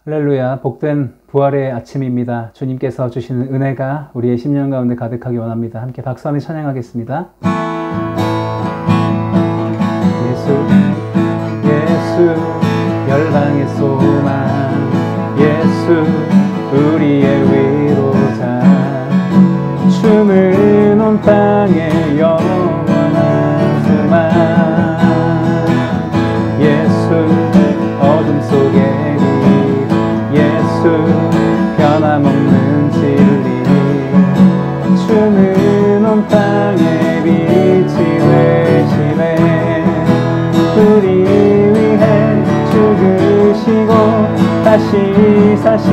할렐루야, 복된 부활의 아침입니다. 주님께서 주시는 은혜가 우리의 심령 가운데 가득하기 원합니다. 함께 박수하며 찬양하겠습니다. 예수 열방의 소망, 예수 우리의 위로자, 춤을 온 땅에 영원한 소망, 예수 어둠 속에 변함없는 진리, 주는 온 땅에 빛이 되시네. 우리 위해 죽으시고 다시 사신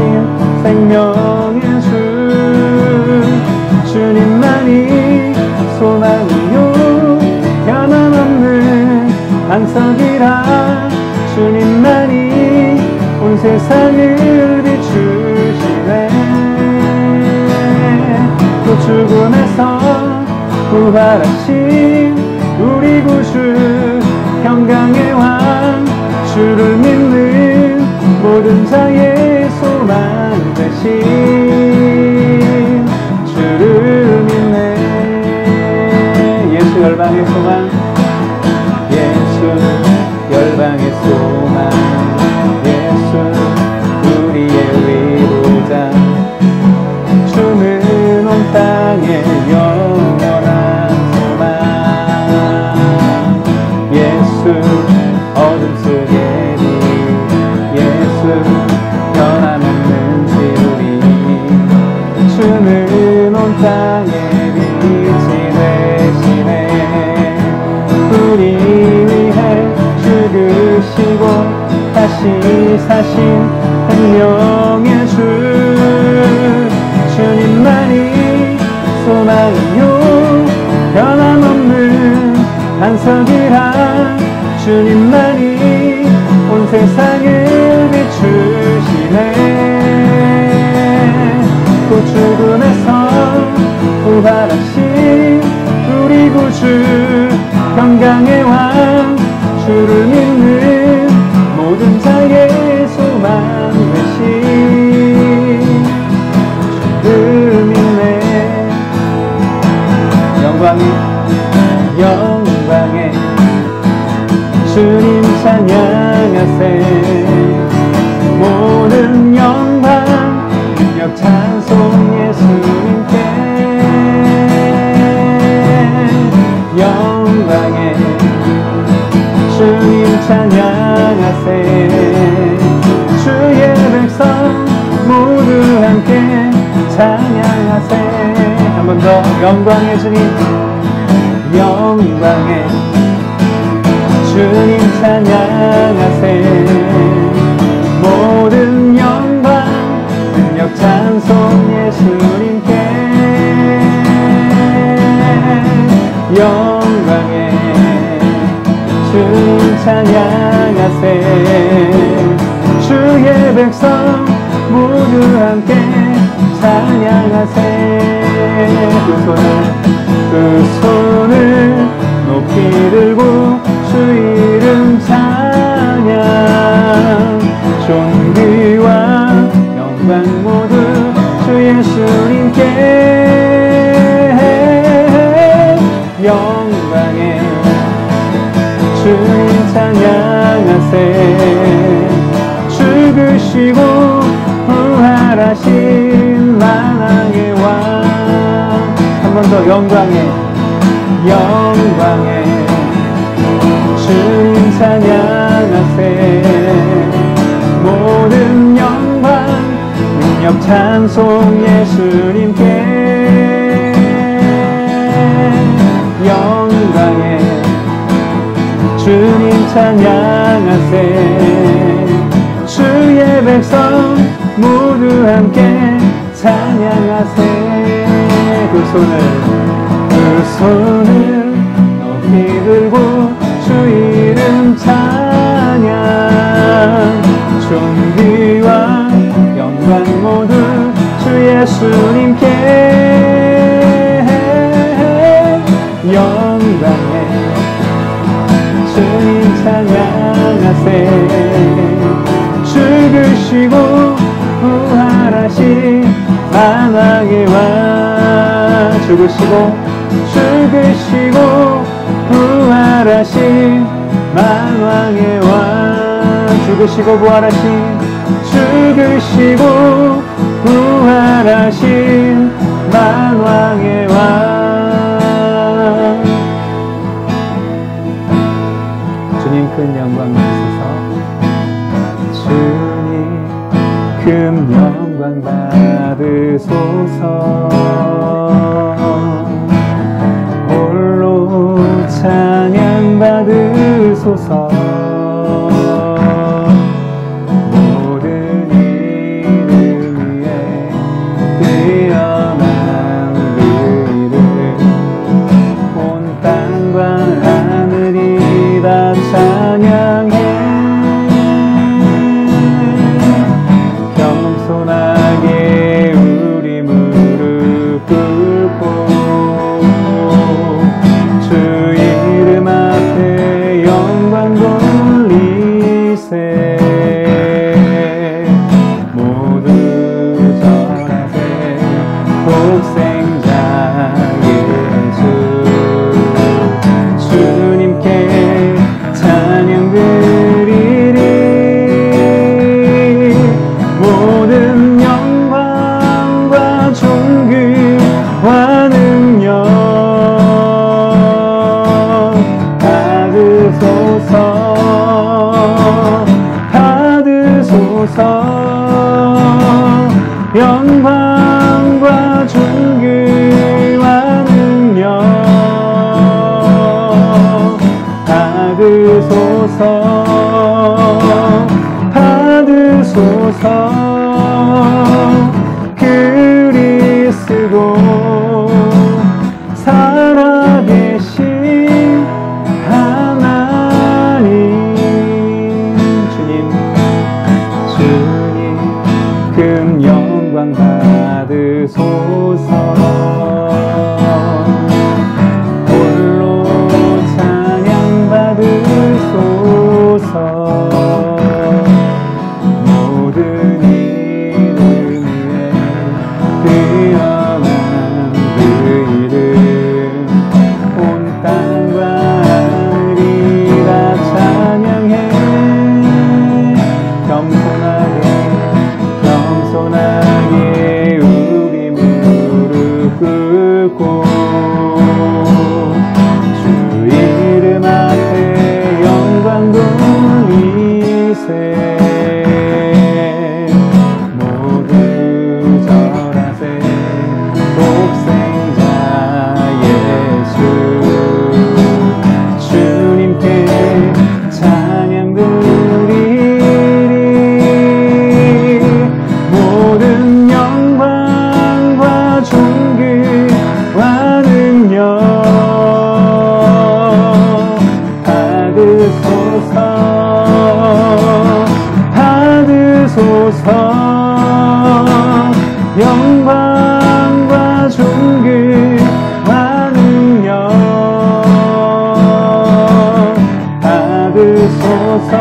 생명의 주, 주님만이 소망이요 변함없는 반석이라. 주님만이 온 세상을 비추시네. 또 죽음에서 부활하신 우리 구주, 평강의 왕, 주를 믿는 모든 자의 소망 되신 주를 믿네. 예수 열방의 소망, 예수 열방의 소망, 우리의 위로자, 주는 온 땅에 영원한 소망, 예수 어둠 속에 빛, 예수 변함없는 진리, 주는 온 땅에 빛이 되시네. 우리 위해 죽으시고 다시 사신 생명의 주, 주님만이 소망이요 변함없는 반석이라. 주님만이 온 세상을 비추시네. 또 죽음에서 부활하신 우리 구주, 평강의 왕, 주를 믿는 모든 자의 소망 되신 주를 믿네. 영광에 주님 찬양하세. 모든 영광 능력 찬송 예수님께. 영광에 주님 찬양하세. 주의 백성 모두 함께 찬양하세. 한 번 더. 영광의 주님, 영광의 주님 찬양하세. 모든 영광 능력 찬송 예수님께. 영광의 주님 찬양하세. 주의 백성 모두 함께 찬양하세. 그 손을 높이 들고 주 이름 찬양, 존귀와 영광 모두 주 예수님께. 영광의 주님 찬양하세. 죽으시고 부활하신 만왕의 왕. 한 번 더. 영광의 주님 찬양하세. 모든 영광 능력 찬송 예수님께. 영광의 주님 찬양하세. 주의 백성 모두 함께 찬양하세. 그 손을 높이 들고 주 이름 찬양, 존귀와 영광 모두 주 예수님께. 영광의 주님 찬양하세. 죽으신 죽으시고 부활하신 만왕의 왕 죽으시고 부활하신 만왕의 왕 죽으시고 부활하신 만왕의 왕 주님 큰 영광 받으소서 주님 큰 영광 받으소서 홀로 찬양 받으소서 모든 이름 위에 뛰어난 그 이름 온 땅과 하늘이 다 찬양해 겸손하게 우리 무릎 꿇고 주 이름 앞에 영광 돌리세 모두 절하세 독생자 예수 주님께 찬양 드리리 모든 영광과 존귀와 능력 받으소서 영광과 존귀와 능력 받으소서 그리스도 살아계신 하나님 주님 큰 영광 받으소서 홀로 찬양 받으소서 모든 이름 위에 뛰어난 그 이름 온 땅과 하늘이 다 찬양해 겸손하게 우리 무릎 꿇고 주 이름 앞에 영광 돌리세 모두 절하세 독생자 예수 주님께 찬양 드리리 모든 영광과 존귀와 능력 받으소서 영광과 존귀와 능력 받으소서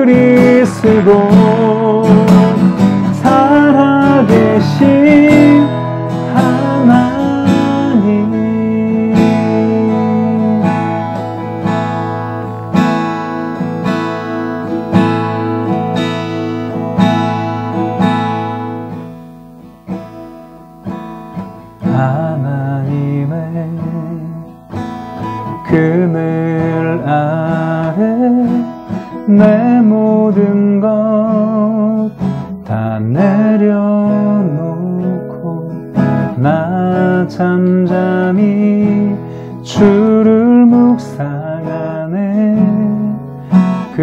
그리스도 살아계신 하나님 하나님의 그늘 아래 내 모든 것 다 내려놓고 나 잠잠히 주를 묵상하네 그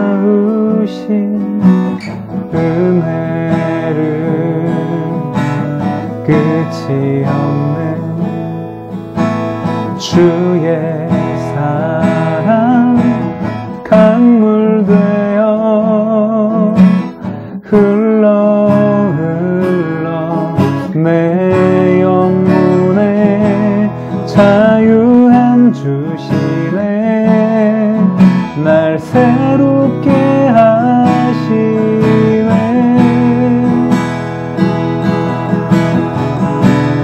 놀라우신 은혜를 끝이 없는 주의 사랑 강물 되어 흘러 내 영혼에 자유한 주시네. 날 새롭게 하시네.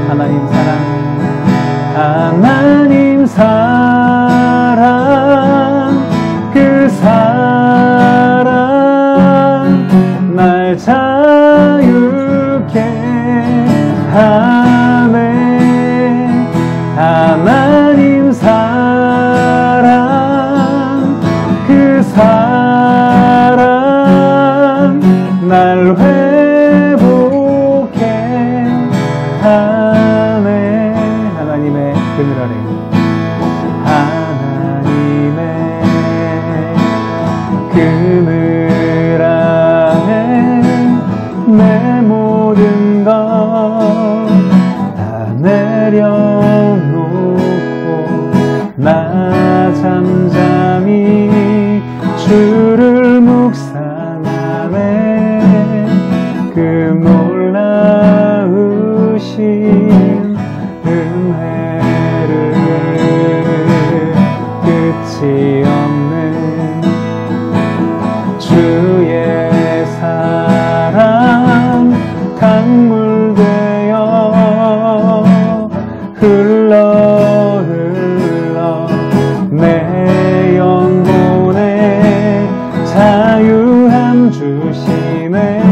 하나님 사랑, 하나님 사랑, 그 사랑 날 자유케 하네. 하나님 사랑, 그 사랑 날 회복해 하네. 하나님의 그늘 아래, 하나님의 그늘 아래 내 모든 것 다 내려놓고 나 잠잠히 주를 묵상하네. 그 놀라우신 은혜를 끝이 없는 주의 사랑 강물 되어 흘러 흘러 내 영혼에 자유함 주시네.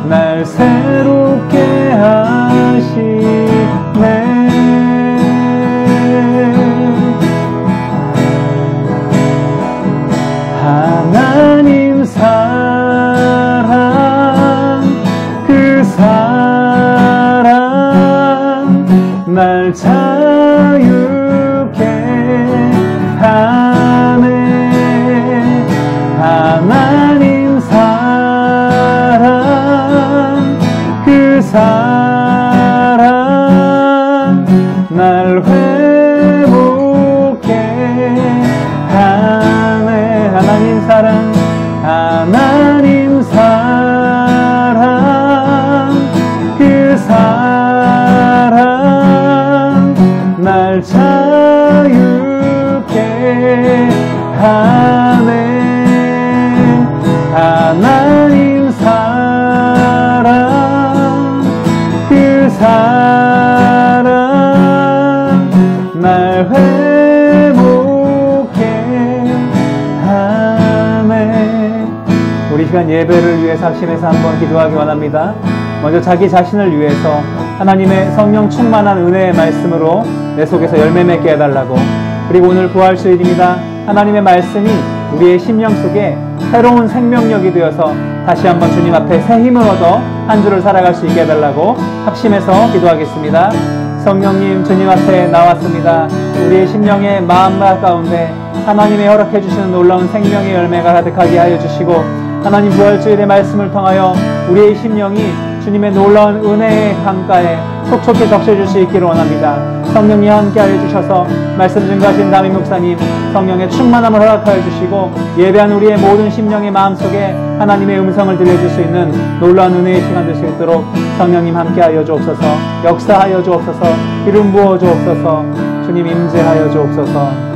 날 새롭게 하시네. 하나님 사랑, 그 사랑 날 자유케 하네. 하나님 사랑, 그 사랑 날 회복해 하네. 하나님 사랑, 하나님 사랑, 그 사랑 날 자유케 하네. 하나님 사랑, 그 사랑 날 회복해 하네. 우리 시간 예배를 위해서 합심해서 한번 기도하기 원합니다. 먼저 자기 자신을 위해서 하나님의 성령 충만한 은혜의 말씀으로 내 속에서 열매 맺게 해달라고, 그리고 오늘 부활주일입니다. 하나님의 말씀이 우리의 심령 속에 새로운 생명력이 되어서 다시 한번 주님 앞에 새 힘을 얻어 한 주를 살아갈 수 있게 해달라고 합심해서 기도하겠습니다. 성령님, 주님 앞에 나왔습니다. 우리의 심령의 마음 가운데 하나님의 허락해 주시는 놀라운 생명의 열매가 가득하게 하여 주시고, 하나님 부활주일의 말씀을 통하여 우리의 심령이 주님의 놀라운 은혜의 강가에 촉촉히 적셔줄 수 있기를 원합니다. 성령님 함께하여 주셔서 말씀 증거하신 담임 목사님 성령의 충만함을 허락하여 주시고, 예배한 우리의 모든 심령의 마음속에 하나님의 음성을 들려줄 수 있는 놀라운 은혜의 시간 될 수 있도록 성령님 함께하여 주옵소서. 역사하여 주옵소서. 기름 부어 주옵소서. 주님 임재하여 주옵소서.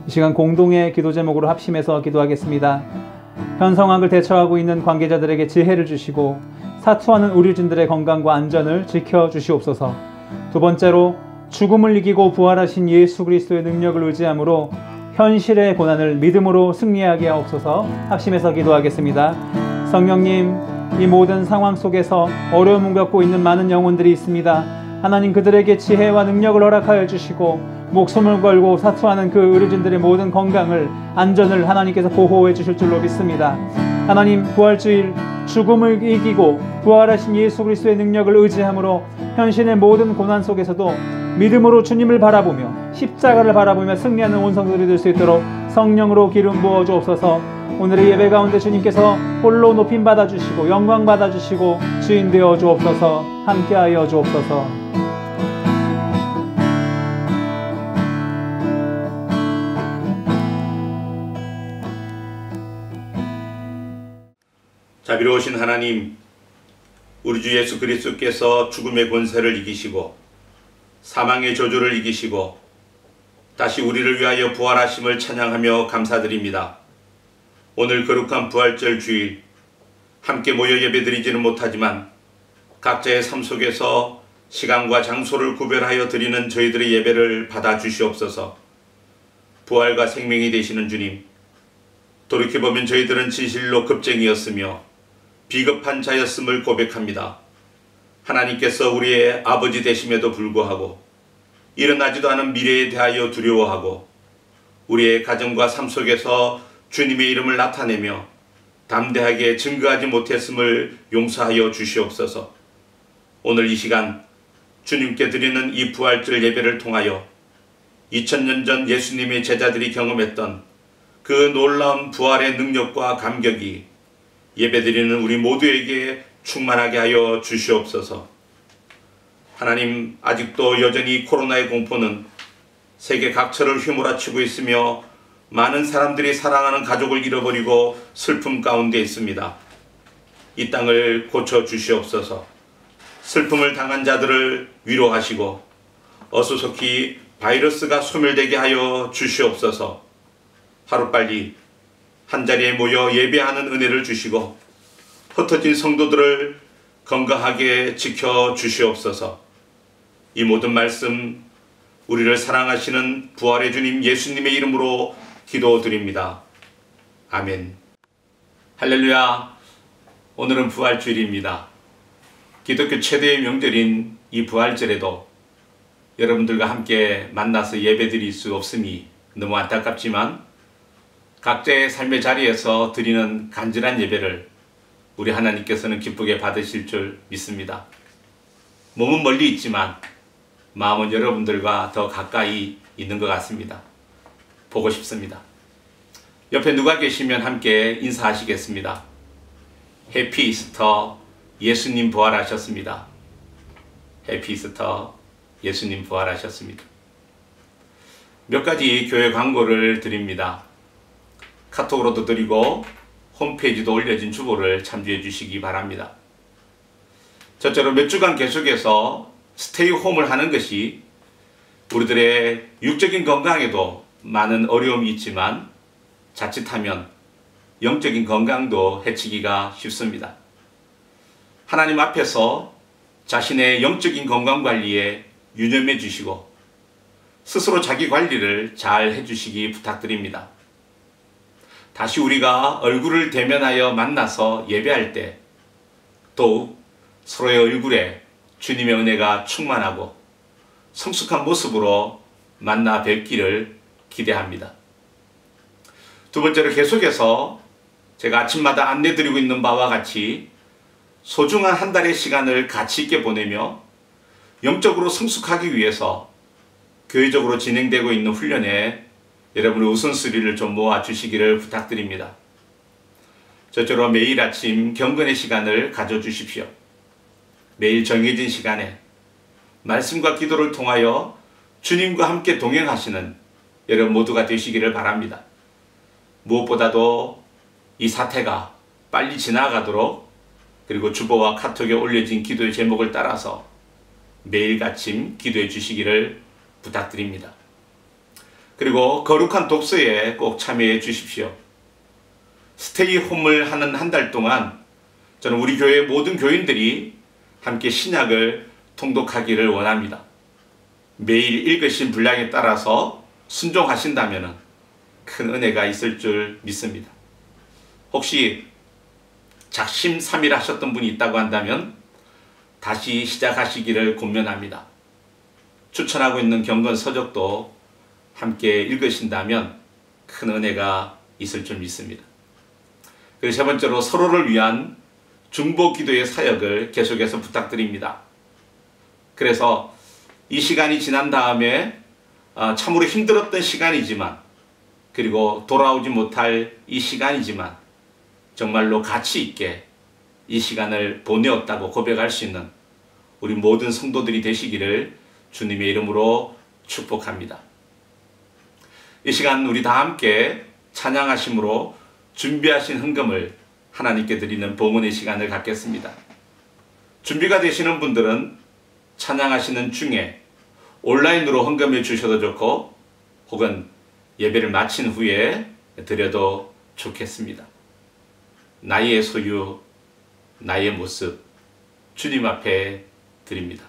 이 시간 공동의 기도 제목으로 합심해서 기도하겠습니다. 현 상황을 대처하고 있는 관계자들에게 지혜를 주시고 사투하는 의료진들의 건강과 안전을 지켜주시옵소서. 두 번째로 죽음을 이기고 부활하신 예수 그리스도의 능력을 의지함으로 현실의 고난을 믿음으로 승리하게 하옵소서. 합심해서 기도하겠습니다. 성령님, 이 모든 상황 속에서 어려움을 겪고 있는 많은 영혼들이 있습니다. 하나님, 그들에게 지혜와 능력을 허락하여 주시고 목숨을 걸고 사투하는 그 의료진들의 모든 건강을, 안전을 하나님께서 보호해 주실 줄로 믿습니다. 하나님, 부활주일 죽음을 이기고 부활하신 예수 그리스도의 능력을 의지함으로 현실의 모든 고난 속에서도 믿음으로 주님을 바라보며 십자가를 바라보며 승리하는 온 성도들이 될 수 있도록 성령으로 기름 부어 주옵소서. 오늘의 예배 가운데 주님께서 홀로 높임 받아주시고 영광 받아주시고 주인 되어 주옵소서. 함께하여 주옵소서. 자비로우신 하나님, 우리 주 예수 그리스도께서 죽음의 권세를 이기시고 사망의 저주를 이기시고 다시 우리를 위하여 부활하심을 찬양하며 감사드립니다. 오늘 거룩한 부활절 주일 함께 모여 예배드리지는 못하지만 각자의 삶 속에서 시간과 장소를 구별하여 드리는 저희들의 예배를 받아 주시옵소서. 부활과 생명이 되시는 주님, 돌이켜보면 저희들은 진실로 겁쟁이였으며 비겁한 자였음을 고백합니다. 하나님께서 우리의 아버지 되심에도 불구하고 일어나지도 않은 미래에 대하여 두려워하고 우리의 가정과 삶 속에서 주님의 이름을 나타내며 담대하게 증거하지 못했음을 용서하여 주시옵소서. 오늘 이 시간 주님께 드리는 이 부활절 예배를 통하여 2000년 전 예수님의 제자들이 경험했던 그 놀라운 부활의 능력과 감격이 예배드리는 우리 모두에게 충만하게 하여 주시옵소서. 하나님, 아직도 여전히 코로나의 공포는 세계 각처를 휘몰아치고 있으며 많은 사람들이 사랑하는 가족을 잃어버리고 슬픔 가운데 있습니다. 이 땅을 고쳐 주시옵소서. 슬픔을 당한 자들을 위로하시고 어수속히 바이러스가 소멸되게 하여 주시옵소서. 하루빨리 한자리에 모여 예배하는 은혜를 주시고 흩어진 성도들을 건강하게 지켜 주시옵소서. 이 모든 말씀 우리를 사랑하시는 부활의 주님 예수님의 이름으로 기도드립니다. 아멘. 할렐루야. 오늘은 부활주일입니다. 기독교 최대의 명절인 이 부활절에도 여러분들과 함께 만나서 예배드릴 수 없음이 너무 안타깝지만 각자의 삶의 자리에서 드리는 간절한 예배를 우리 하나님께서는 기쁘게 받으실 줄 믿습니다. 몸은 멀리 있지만 마음은 여러분들과 더 가까이 있는 것 같습니다. 보고 싶습니다. 옆에 누가 계시면 함께 인사하시겠습니다. 해피 이스터, 예수님 부활하셨습니다. 해피 이스터, 예수님 부활하셨습니다. 몇 가지 교회 광고를 드립니다. 카톡으로도 드리고 홈페이지도 올려진 주보를 참조해 주시기 바랍니다. 첫째로 몇 주간 계속해서 스테이 홈을 하는 것이 우리들의 육적인 건강에도 많은 어려움이 있지만 자칫하면 영적인 건강도 해치기가 쉽습니다. 하나님 앞에서 자신의 영적인 건강 관리에 유념해 주시고 스스로 자기 관리를 잘 해주시기 부탁드립니다. 다시 우리가 얼굴을 대면하여 만나서 예배할 때 더욱 서로의 얼굴에 주님의 은혜가 충만하고 성숙한 모습으로 만나 뵙기를 기대합니다. 두 번째로 계속해서 제가 아침마다 안내드리고 있는 바와 같이 소중한 한 달의 시간을 가치 있게 보내며 영적으로 성숙하기 위해서 교회적으로 진행되고 있는 훈련에 여러분의 우선순위를 좀 모아주시기를 부탁드립니다. 저처럼 매일 아침 경건의 시간을 가져주십시오. 매일 정해진 시간에 말씀과 기도를 통하여 주님과 함께 동행하시는 여러분 모두가 되시기를 바랍니다. 무엇보다도 이 사태가 빨리 지나가도록 그리고 주보와 카톡에 올려진 기도의 제목을 따라서 매일 아침 기도해 주시기를 부탁드립니다. 그리고 거룩한 독서에 꼭 참여해 주십시오. 스테이 홈을 하는 한 달 동안 저는 우리 교회 모든 교인들이 함께 신약을 통독하기를 원합니다. 매일 읽으신 분량에 따라서 순종하신다면 큰 은혜가 있을 줄 믿습니다. 혹시 작심삼일 하셨던 분이 있다고 한다면 다시 시작하시기를 권면합니다. 추천하고 있는 경건 서적도 함께 읽으신다면 큰 은혜가 있을 줄 믿습니다. 그리고 세 번째로 서로를 위한 중보 기도의 사역을 계속해서 부탁드립니다. 그래서 이 시간이 지난 다음에 참으로 힘들었던 시간이지만 그리고 돌아오지 못할 이 시간이지만 정말로 가치 있게 이 시간을 보내었다고 고백할 수 있는 우리 모든 성도들이 되시기를 주님의 이름으로 축복합니다. 이 시간 우리 다 함께 찬양하심으로 준비하신 헌금을 하나님께 드리는 봉헌의 시간을 갖겠습니다. 준비가 되시는 분들은 찬양하시는 중에 온라인으로 헌금해 주셔도 좋고 혹은 예배를 마친 후에 드려도 좋겠습니다. 나의 소유, 나의 모습 주님 앞에 드립니다.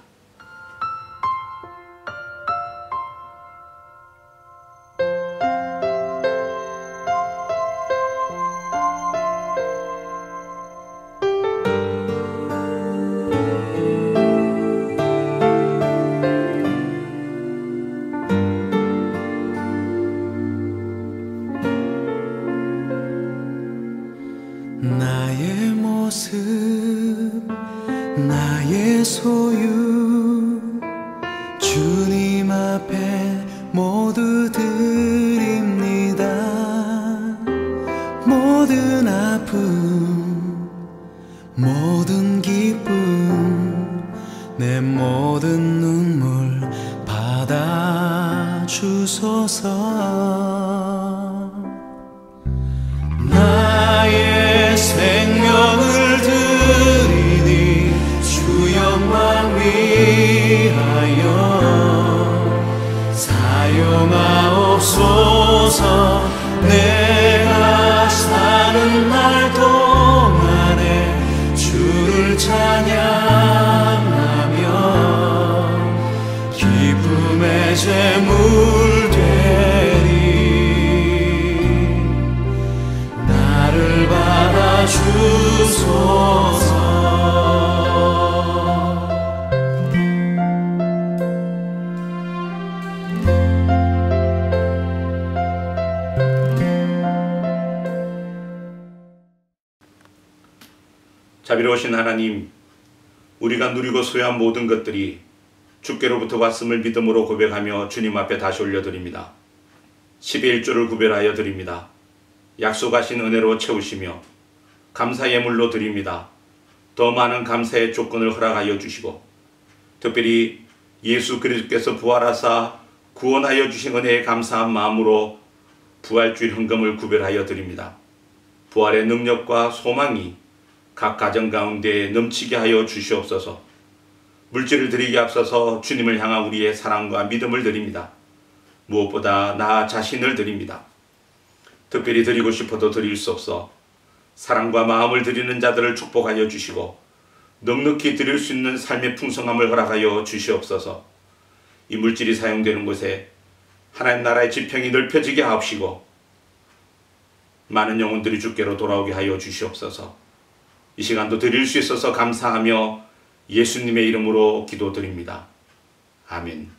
나의 모습, 나의 소유, 주님 앞에 모두 드립니다. 모든 아픔, 모든 기쁨, 내 모든 눈물 받아주소서. 나의 생명을 드리니 주 영광 위하여 사용하옵소서. 내가 사는 날 동안에 주를 찬양하며 기쁨의 제물 되리. 나를 받아주소서. 자비로우신 하나님, 우리가 누리고 소유한 모든 것들이 주께로부터 왔음을 믿음으로 고백하며 주님 앞에 다시 올려드립니다. 10의 1조를 구별하여 드립니다. 약속하신 은혜로 채우시며 감사 예물로 드립니다. 더 많은 감사의 조건을 허락하여 주시고 특별히 예수 그리스도께서 부활하사 구원하여 주신 은혜에 감사한 마음으로 부활주일 헌금을 구별하여 드립니다. 부활의 능력과 소망이 각 가정 가운데 넘치게 하여 주시옵소서. 물질을 드리기에 앞서서 주님을 향한 우리의 사랑과 믿음을 드립니다. 무엇보다 나 자신을 드립니다. 특별히 드리고 싶어도 드릴 수 없어 사랑과 마음을 드리는 자들을 축복하여 주시고 넉넉히 드릴 수 있는 삶의 풍성함을 허락하여 주시옵소서. 이 물질이 사용되는 곳에 하나님 나라의 지평이 넓혀지게 하옵시고 많은 영혼들이 주께로 돌아오게 하여 주시옵소서. 이 시간도 드릴 수 있어서 감사하며 예수님의 이름으로 기도드립니다. 아멘.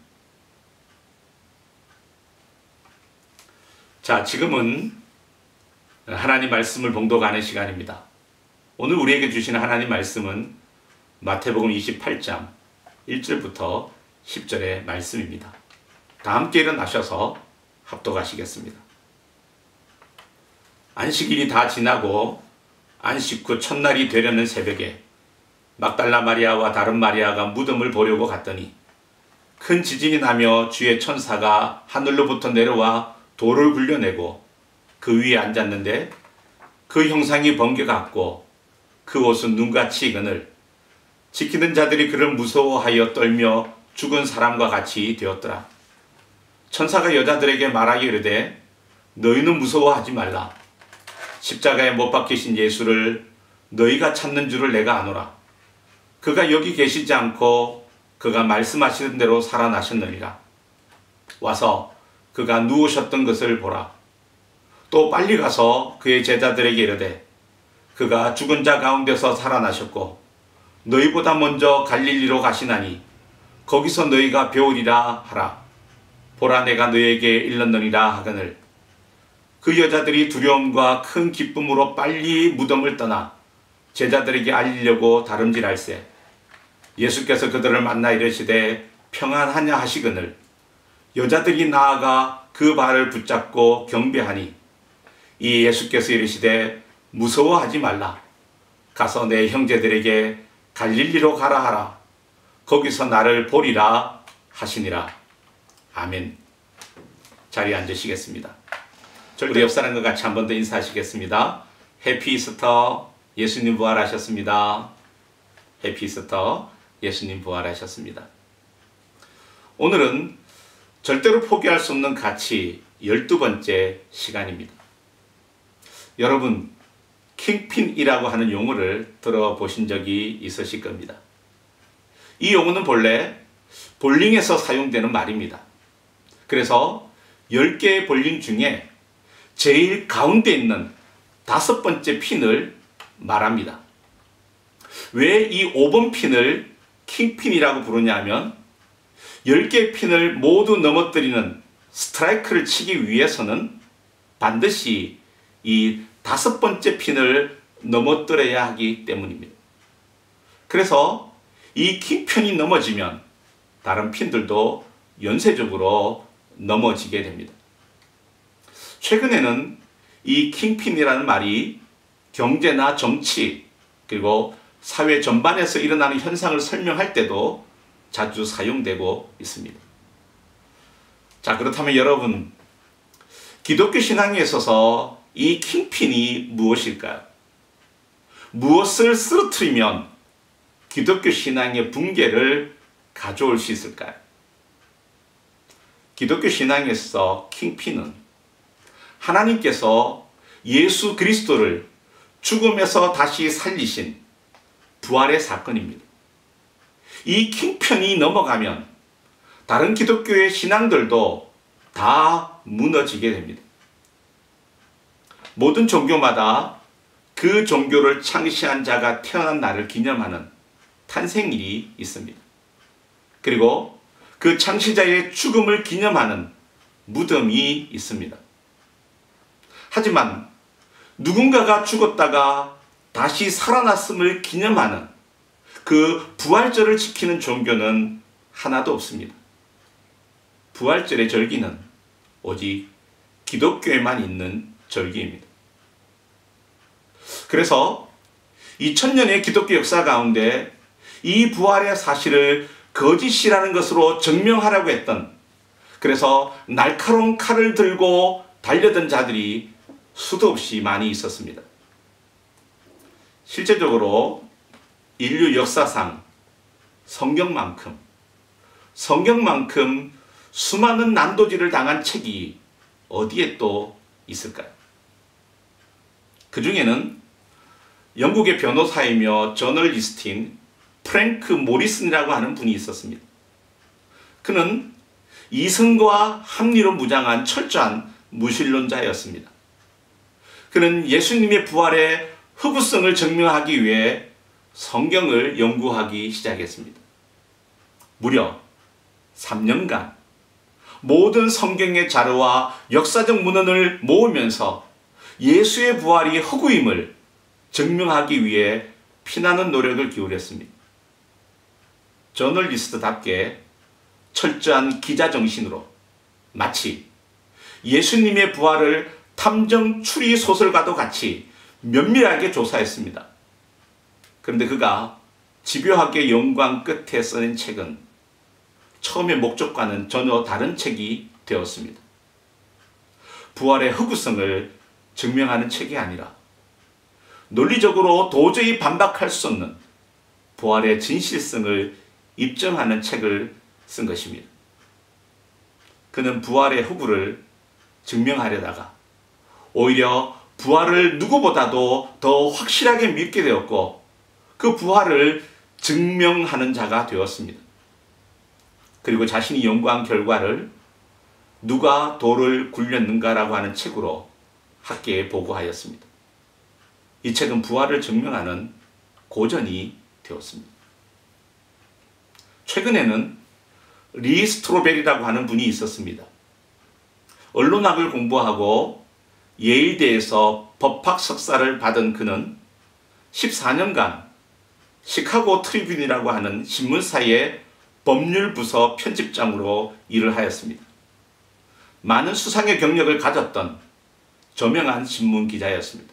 자, 지금은 하나님 말씀을 봉독하는 시간입니다. 오늘 우리에게 주시는 하나님 말씀은 마태복음 28장 1절부터 10절의 말씀입니다. 다 함께 일어나셔서 합독하시겠습니다. 안식일이 다 지나고 안식 후 첫날이 되려는 새벽에 막달라 마리아와 다른 마리아가 무덤을 보려고 갔더니 큰 지진이 나며 주의 천사가 하늘로부터 내려와 돌을 굴려내고 그 위에 앉았는데 그 형상이 번개 같고 그 옷은 눈같이 익은을 지키는 자들이 그를 무서워하여 떨며 죽은 사람과 같이 되었더라. 천사가 여자들에게 말하기 이르되 너희는 무서워하지 말라. 십자가에 못 박히신 예수를 너희가 찾는 줄을 내가 아노라. 그가 여기 계시지 않고 그가 말씀하시는 대로 살아나셨느니라. 와서 그가 누우셨던 것을 보라. 또 빨리 가서 그의 제자들에게 이르되 그가 죽은 자 가운데서 살아나셨고 너희보다 먼저 갈릴리로 가시나니 거기서 너희가 배우리라 하라. 보라, 내가 너희에게 일렀느니라 하거늘. 그 여자들이 두려움과 큰 기쁨으로 빨리 무덤을 떠나 제자들에게 알리려고 다름질할세 예수께서 그들을 만나 이르시되 평안하냐 하시거늘 여자들이 나아가 그 발을 붙잡고 경배하니 이 예수께서 이르시되 무서워하지 말라. 가서 내 형제들에게 갈릴리로 가라 하라. 거기서 나를 보리라 하시니라. 아멘. 자리에 앉으시겠습니다. 우리 옆 사람과 같이 한 번 더 인사하시겠습니다. 해피 이스터. 예수님 부활하셨습니다. 해피 이스터. 예수님 부활하셨습니다. 오늘은 절대로 포기할 수 없는 가치 12번째 시간입니다. 여러분, 킹핀이라고 하는 용어를 들어보신 적이 있으실 겁니다. 이 용어는 본래 볼링에서 사용되는 말입니다. 그래서 10개의 볼링 중에 제일 가운데 있는 5번째 핀을 말합니다. 왜 이 5번 핀을 킹핀이라고 부르냐 하면 10개의 핀을 모두 넘어뜨리는 스트라이크를 치기 위해서는 반드시 이 5번째 핀을 넘어뜨려야 하기 때문입니다. 그래서 이 킹핀이 넘어지면 다른 핀들도 연쇄적으로 넘어지게 됩니다. 최근에는 이 킹핀이라는 말이 경제나 정치 그리고 사회 전반에서 일어나는 현상을 설명할 때도 자주 사용되고 있습니다. 자, 그렇다면 여러분, 기독교 신앙에 있어서 이 킹핀이 무엇일까요? 무엇을 쓰러뜨리면 기독교 신앙의 붕괴를 가져올 수 있을까요? 기독교 신앙에서 킹핀은 하나님께서 예수 그리스도를 죽음에서 다시 살리신 부활의 사건입니다. 이 킹핀이 넘어가면 다른 기독교의 신앙들도 다 무너지게 됩니다. 모든 종교마다 그 종교를 창시한 자가 태어난 날을 기념하는 탄생일이 있습니다. 그리고 그 창시자의 죽음을 기념하는 무덤이 있습니다. 하지만 누군가가 죽었다가 다시 살아났음을 기념하는 그 부활절을 지키는 종교는 하나도 없습니다. 부활절의 절기는 오직 기독교에만 있는 절기입니다. 그래서 2000년의 기독교 역사 가운데 이 부활의 사실을 거짓이라는 것으로 증명하려고 했던, 그래서 날카로운 칼을 들고 달려든 자들이 수도 없이 많이 있었습니다. 실제적으로 인류 역사상 성경만큼 수많은 난도질을 당한 책이 어디에 또 있을까요? 그 중에는 영국의 변호사이며 저널리스트인 프랭크 모리슨이라고 하는 분이 있었습니다. 그는 이성과 합리로 무장한 철저한 무신론자였습니다. 그는 예수님의 부활의 흑우성을 증명하기 위해 성경을 연구하기 시작했습니다. 무려 3년간 모든 성경의 자료와 역사적 문헌을 모으면서 예수의 부활이 허구임을 증명하기 위해 피나는 노력을 기울였습니다. 저널리스트답게 철저한 기자 정신으로 마치 예수님의 부활을 탐정 추리 소설과도 같이 면밀하게 조사했습니다. 그런데 그가 집요하게 연구한 끝에 써낸 책은 처음의 목적과는 전혀 다른 책이 되었습니다. 부활의 흑우성을 증명하는 책이 아니라 논리적으로 도저히 반박할 수 없는 부활의 진실성을 입증하는 책을 쓴 것입니다. 그는 부활의 허구를 증명하려다가 오히려 부활을 누구보다도 더 확실하게 믿게 되었고 그 부활을 증명하는 자가 되었습니다. 그리고 자신이 연구한 결과를 누가 돌을 굴렸는가라고 하는 책으로 학계에 보고하였습니다. 이 책은 부활을 증명하는 고전이 되었습니다. 최근에는 리 스트로벨이라고 하는 분이 있었습니다. 언론학을 공부하고 예일대에서 법학 석사를 받은 그는 14년간 시카고 트리뷴이라고 하는 신문사의 법률부서 편집장으로 일을 하였습니다. 많은 수상의 경력을 가졌던 저명한 신문 기자였습니다.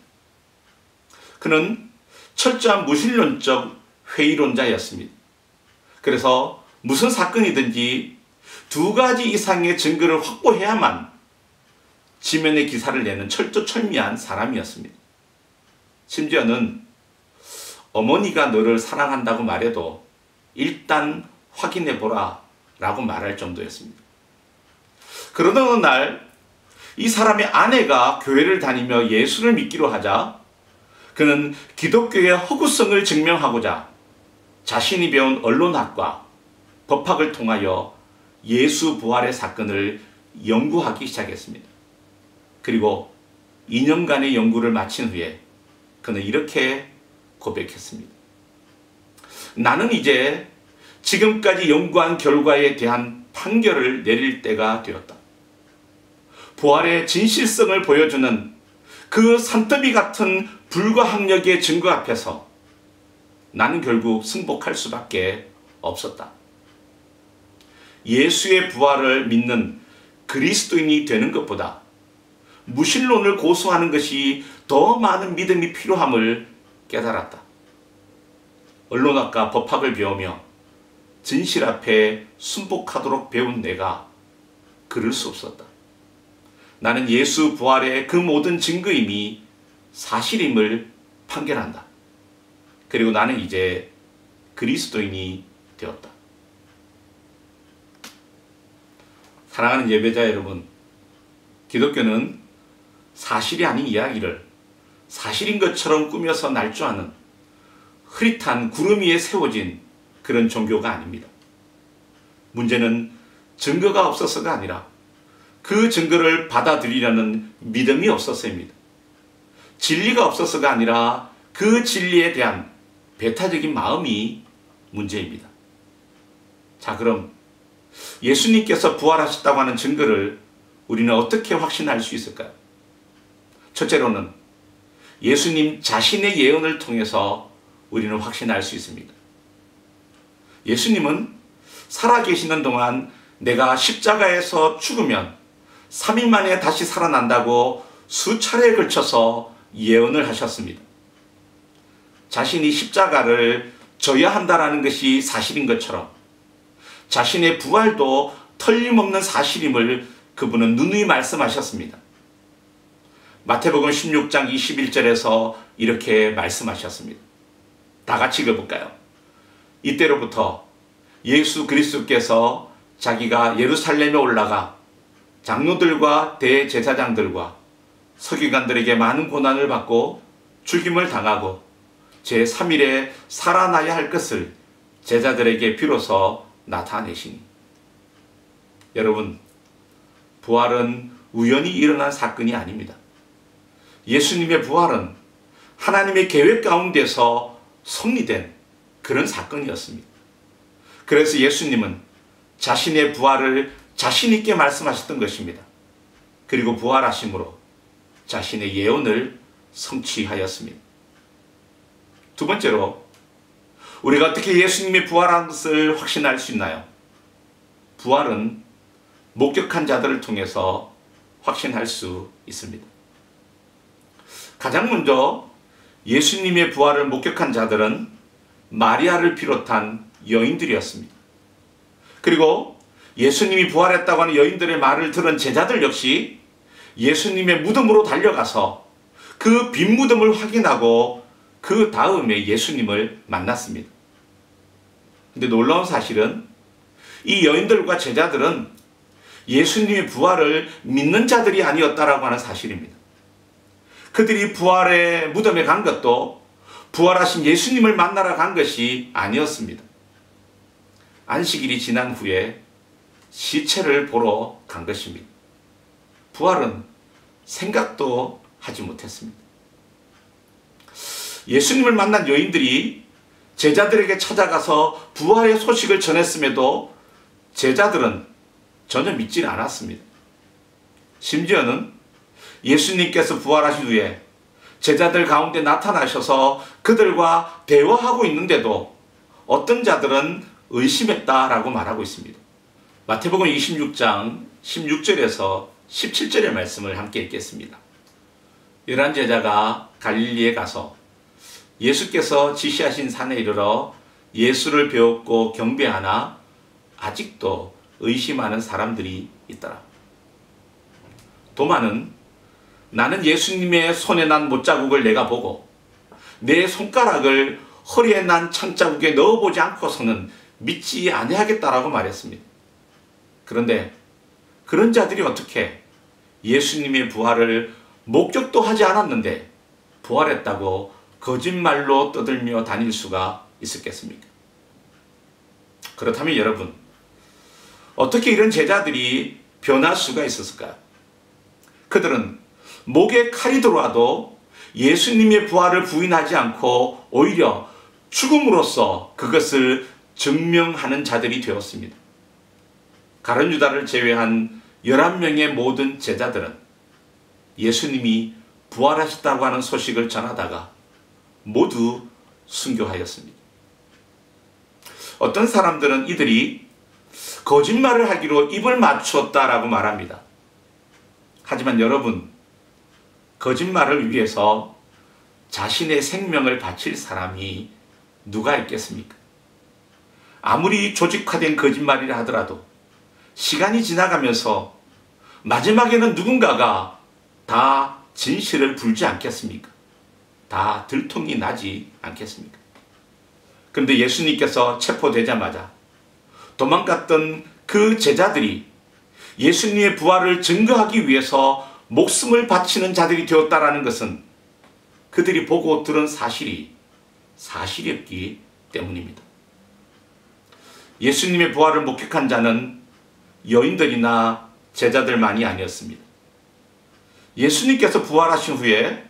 그는 철저한 무신론적 회의론자였습니다. 그래서 무슨 사건이든지 2가지 이상의 증거를 확보해야만 지면에 기사를 내는 철두철미한 사람이었습니다. 심지어는 어머니가 너를 사랑한다고 말해도 일단 확인해 보라 라고 말할 정도였습니다. 그러던 어느 날 이 사람의 아내가 교회를 다니며 예수를 믿기로 하자 그는 기독교의 허구성을 증명하고자 자신이 배운 언론학과 법학을 통하여 예수 부활의 사건을 연구하기 시작했습니다. 그리고 2년간의 연구를 마친 후에 그는 이렇게 고백했습니다. 나는 이제 지금까지 연구한 결과에 대한 판결을 내릴 때가 되었다. 부활의 진실성을 보여주는 그 산더미 같은 불가항력의 증거 앞에서 나는 결국 승복할 수밖에 없었다. 예수의 부활을 믿는 그리스도인이 되는 것보다 무신론을 고수하는 것이 더 많은 믿음이 필요함을 깨달았다. 언론학과 법학을 배우며 진실 앞에 순복하도록 배운 내가 그럴 수 없었다. 나는 예수 부활의 그 모든 증거임이 사실임을 판결한다. 그리고 나는 이제 그리스도인이 되었다. 사랑하는 예배자 여러분, 기독교는 사실이 아닌 이야기를 사실인 것처럼 꾸며서 날조하는 흐릿한 구름 위에 세워진 그런 종교가 아닙니다. 문제는 증거가 없어서가 아니라 그 증거를 받아들이려는 믿음이 없어서입니다. 진리가 없어서가 아니라 그 진리에 대한 배타적인 마음이 문제입니다. 자, 그럼 예수님께서 부활하셨다고 하는 증거를 우리는 어떻게 확신할 수 있을까요? 첫째로는 예수님 자신의 예언을 통해서 우리는 확신할 수 있습니다. 예수님은 살아계시는 동안 내가 십자가에서 죽으면 3일 만에 다시 살아난다고 수차례에 걸쳐서 예언을 하셨습니다. 자신이 십자가를 져야 한다는 것이 사실인 것처럼 자신의 부활도 틀림없는 사실임을 그분은 누누이 말씀하셨습니다. 마태복음 16장 21절에서 이렇게 말씀하셨습니다. 다 같이 읽어볼까요? 이때로부터 예수 그리스도께서 자기가 예루살렘에 올라가 장로들과 대제사장들과 서기관들에게 많은 고난을 받고 죽임을 당하고 제3일에 살아나야 할 것을 제자들에게 비로소 나타내시니. 여러분, 부활은 우연히 일어난 사건이 아닙니다. 예수님의 부활은 하나님의 계획 가운데서 성리된 그런 사건이었습니다. 그래서 예수님은 자신의 부활을 자신 있게 말씀하셨던 것입니다. 그리고 부활하심으로 자신의 예언을 성취하였습니다. 두 번째로, 우리가 어떻게 예수님이 부활한 것을 확신할 수 있나요? 부활은 목격한 자들을 통해서 확신할 수 있습니다. 가장 먼저 예수님의 부활을 목격한 자들은 마리아를 비롯한 여인들이었습니다. 그리고 예수님이 부활했다고 하는 여인들의 말을 들은 제자들 역시 예수님의 무덤으로 달려가서 그 빈 무덤을 확인하고 그 다음에 예수님을 만났습니다. 근데 놀라운 사실은 이 여인들과 제자들은 예수님의 부활을 믿는 자들이 아니었다라고 하는 사실입니다. 그들이 부활의 무덤에 간 것도 부활하신 예수님을 만나러 간 것이 아니었습니다. 안식일이 지난 후에 시체를 보러 간 것입니다. 부활은 생각도 하지 못했습니다. 예수님을 만난 여인들이 제자들에게 찾아가서 부활의 소식을 전했음에도 제자들은 전혀 믿지 않았습니다. 심지어는 예수님께서 부활하신 후에 제자들 가운데 나타나셔서 그들과 대화하고 있는데도 어떤 자들은 의심했다라고 말하고 있습니다. 마태복음 26장 16절에서 17절의 말씀을 함께 읽겠습니다. 11제자가 갈릴리에 가서 예수께서 지시하신 산에 이르러 예수를 배웠고 경배하나 아직도 의심하는 사람들이 있더라. 도마는 나는 예수님의 손에 난 못자국을 내가 보고 내 손가락을 허리에 난 창자국에 넣어보지 않고서는 믿지 아니하겠다라고 말했습니다. 그런데 그런 자들이 어떻게 예수님의 부활을 목격도 하지 않았는데 부활했다고 거짓말로 떠들며 다닐 수가 있었겠습니까? 그렇다면 여러분, 어떻게 이런 제자들이 변할 수가 있었을까요? 그들은 목에 칼이 들어와도 예수님의 부활을 부인하지 않고 오히려 죽음으로써 그것을 증명하는 자들이 되었습니다. 가룟 유다를 제외한 11명의 모든 제자들은 예수님이 부활하셨다고 하는 소식을 전하다가 모두 순교하였습니다. 어떤 사람들은 이들이 거짓말을 하기로 입을 맞추었다라고 말합니다. 하지만 여러분, 거짓말을 위해서 자신의 생명을 바칠 사람이 누가 있겠습니까? 아무리 조직화된 거짓말이라 하더라도 시간이 지나가면서 마지막에는 누군가가 다 진실을 불지 않겠습니까? 다 들통이 나지 않겠습니까? 그런데 예수님께서 체포되자마자 도망갔던 그 제자들이 예수님의 부활을 증거하기 위해서 목숨을 바치는 자들이 되었다라는 것은 그들이 보고 들은 사실이었기 때문입니다. 예수님의 부활을 목격한 자는 여인들이나 제자들만이 아니었습니다. 예수님께서 부활하신 후에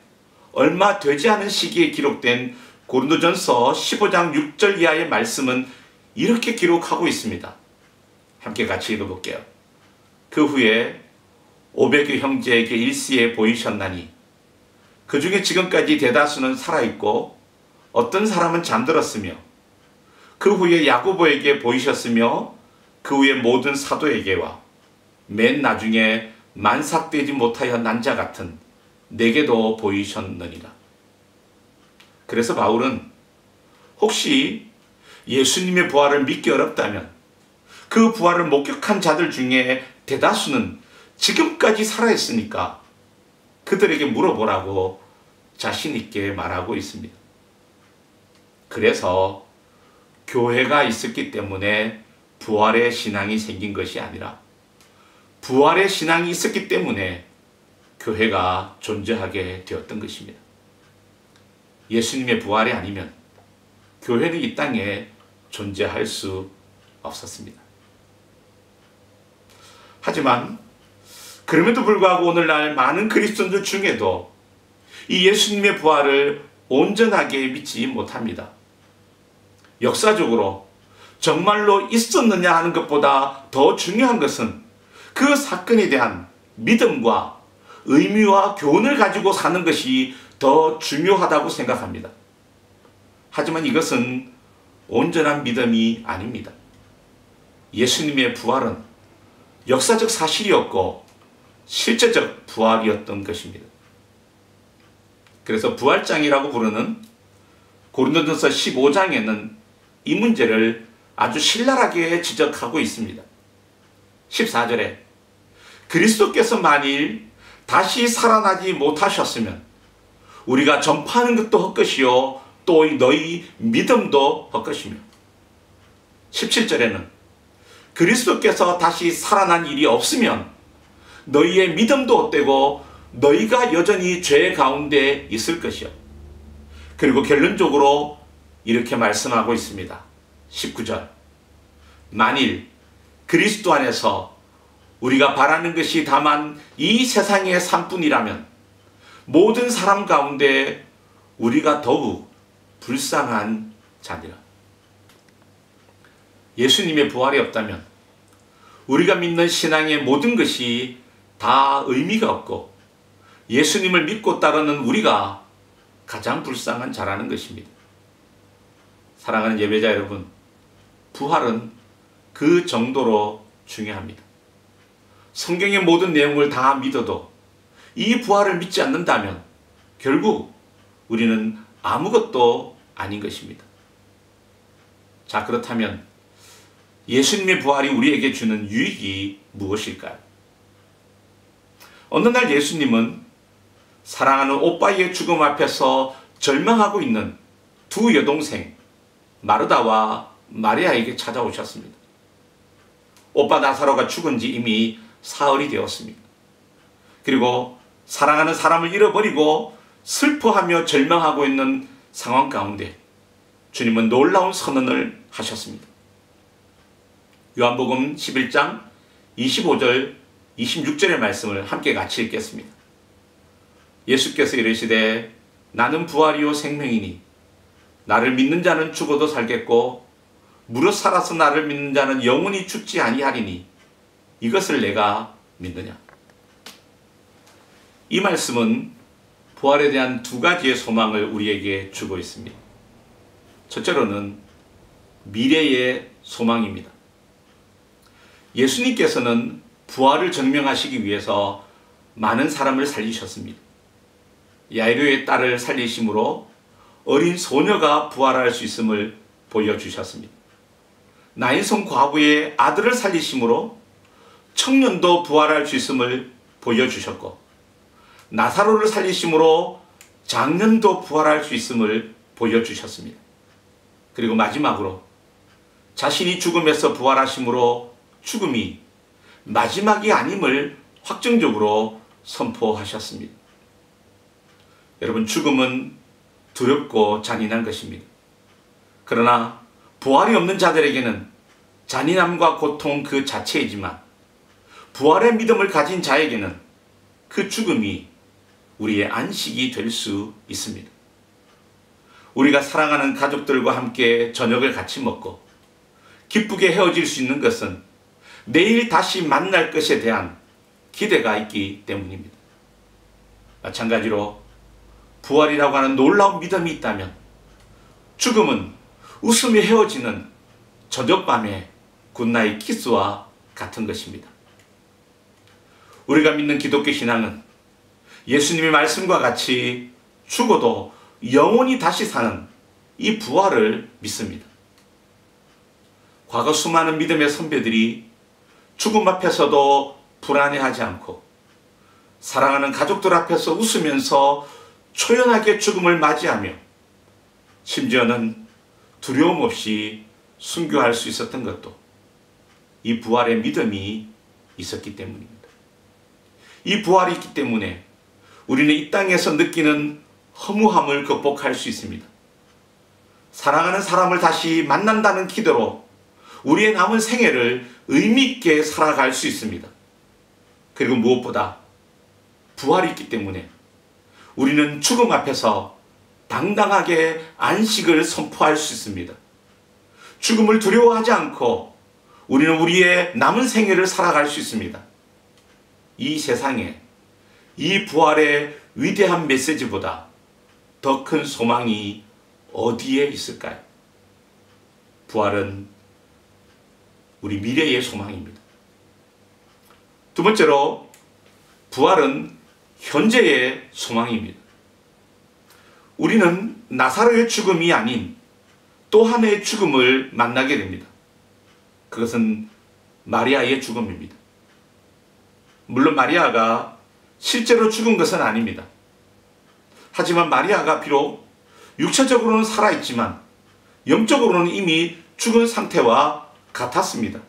얼마 되지 않은 시기에 기록된 고린도전서 15장 6절 이하의 말씀은 이렇게 기록하고 있습니다. 함께 같이 읽어볼게요. 그 후에 500여 형제에게 일시에 보이셨나니 그 중에 지금까지 대다수는 살아있고 어떤 사람은 잠들었으며 그 후에 야고보에게 보이셨으며 그 후에 모든 사도에게와 맨 나중에 만삭되지 못하여 난 자 같은 내게도 보이셨느니라. 그래서 바울은 혹시 예수님의 부활을 믿기 어렵다면 그 부활을 목격한 자들 중에 대다수는 지금까지 살아있으니까 그들에게 물어보라고 자신 있게 말하고 있습니다. 그래서 교회가 있었기 때문에 부활의 신앙이 생긴 것이 아니라 부활의 신앙이 있었기 때문에 교회가 존재하게 되었던 것입니다. 예수님의 부활이 아니면 교회는 이 땅에 존재할 수 없었습니다. 하지만 그럼에도 불구하고 오늘날 많은 그리스도인들 중에도 이 예수님의 부활을 온전하게 믿지 못합니다. 역사적으로 정말로 있었느냐 하는 것보다 더 중요한 것은 그 사건에 대한 믿음과 의미와 교훈을 가지고 사는 것이 더 중요하다고 생각합니다. 하지만 이것은 온전한 믿음이 아닙니다. 예수님의 부활은 역사적 사실이었고 실제적 부활이었던 것입니다. 그래서 부활장이라고 부르는 고린도전서 15장에는 이 문제를 아주 신랄하게 지적하고 있습니다. 14절에 그리스도께서 만일 다시 살아나지 못하셨으면 우리가 전파하는 것도 헛것이요 또 너희 믿음도 헛것이며 17절에는 그리스도께서 다시 살아난 일이 없으면 너희의 믿음도 헛되고 너희가 여전히 죄 가운데 있을 것이요. 그리고 결론적으로 이렇게 말씀하고 있습니다. 19절 만일 그리스도 안에서 우리가 바라는 것이 다만 이 세상의 삶뿐이라면 모든 사람 가운데 우리가 더욱 불쌍한 자니라. 예수님의 부활이 없다면 우리가 믿는 신앙의 모든 것이 다 의미가 없고 예수님을 믿고 따르는 우리가 가장 불쌍한 자라는 것입니다. 사랑하는 예배자 여러분, 부활은 그 정도로 중요합니다. 성경의 모든 내용을 다 믿어도 이 부활을 믿지 않는다면 결국 우리는 아무것도 아닌 것입니다. 자, 그렇다면 예수님의 부활이 우리에게 주는 유익이 무엇일까요? 어느 날 예수님은 사랑하는 오빠의 죽음 앞에서 절망하고 있는 두 여동생 마르다와 마리아에게 찾아오셨습니다. 오빠 나사로가 죽은 지 이미 사흘이 되었습니다. 그리고 사랑하는 사람을 잃어버리고 슬퍼하며 절망하고 있는 상황 가운데 주님은 놀라운 선언을 하셨습니다. 요한복음 11장 25절 26절의 말씀을 함께 같이 읽겠습니다. 예수께서 이르시되 나는 부활이요 생명이니 나를 믿는 자는 죽어도 살겠고 무릇 살아서 나를 믿는 자는 영원히 죽지 아니하리니 이것을 내가 믿느냐. 이 말씀은 부활에 대한 두 가지의 소망을 우리에게 주고 있습니다. 첫째로는 미래의 소망입니다. 예수님께서는 부활을 증명하시기 위해서 많은 사람을 살리셨습니다. 야이로의 딸을 살리심으로 어린 소녀가 부활할 수 있음을 보여주셨습니다. 나인성 과부의 아들을 살리심으로 청년도 부활할 수 있음을 보여주셨고, 나사로를 살리심으로 장년도 부활할 수 있음을 보여주셨습니다. 그리고 마지막으로 자신이 죽음에서 부활하심으로 죽음이 마지막이 아님을 확정적으로 선포하셨습니다. 여러분, 죽음은 두렵고 잔인한 것입니다. 그러나 부활이 없는 자들에게는 잔인함과 고통 그 자체이지만 부활의 믿음을 가진 자에게는 그 죽음이 우리의 안식이 될 수 있습니다. 우리가 사랑하는 가족들과 함께 저녁을 같이 먹고 기쁘게 헤어질 수 있는 것은 내일 다시 만날 것에 대한 기대가 있기 때문입니다. 마찬가지로 부활이라고 하는 놀라운 믿음이 있다면 죽음은 웃으며 헤어지는 저녁밤의 굿나잇 키스와 같은 것입니다. 우리가 믿는 기독교 신앙은 예수님의 말씀과 같이 죽어도 영원히 다시 사는 이 부활을 믿습니다. 과거 수많은 믿음의 선배들이 죽음 앞에서도 불안해하지 않고 사랑하는 가족들 앞에서 웃으면서 초연하게 죽음을 맞이하며 심지어는 두려움 없이 순교할 수 있었던 것도 이 부활의 믿음이 있었기 때문입니다. 이 부활이 있기 때문에 우리는 이 땅에서 느끼는 허무함을 극복할 수 있습니다. 사랑하는 사람을 다시 만난다는 기도로 우리의 남은 생애를 의미 있게 살아갈 수 있습니다. 그리고 무엇보다 부활이 있기 때문에 우리는 죽음 앞에서 당당하게 안식을 선포할 수 있습니다. 죽음을 두려워하지 않고 우리는 우리의 남은 생애를 살아갈 수 있습니다. 이 세상에 이 부활의 위대한 메시지보다 더 큰 소망이 어디에 있을까요? 부활은 우리 미래의 소망입니다. 두 번째로 부활은 현재의 소망입니다. 우리는 나사로의 죽음이 아닌 또 하나의 죽음을 만나게 됩니다. 그것은 마리아의 죽음입니다. 물론 마리아가 실제로 죽은 것은 아닙니다. 하지만 마리아가 비록 육체적으로는 살아있지만 영적으로는 이미 죽은 상태와 같았습니다.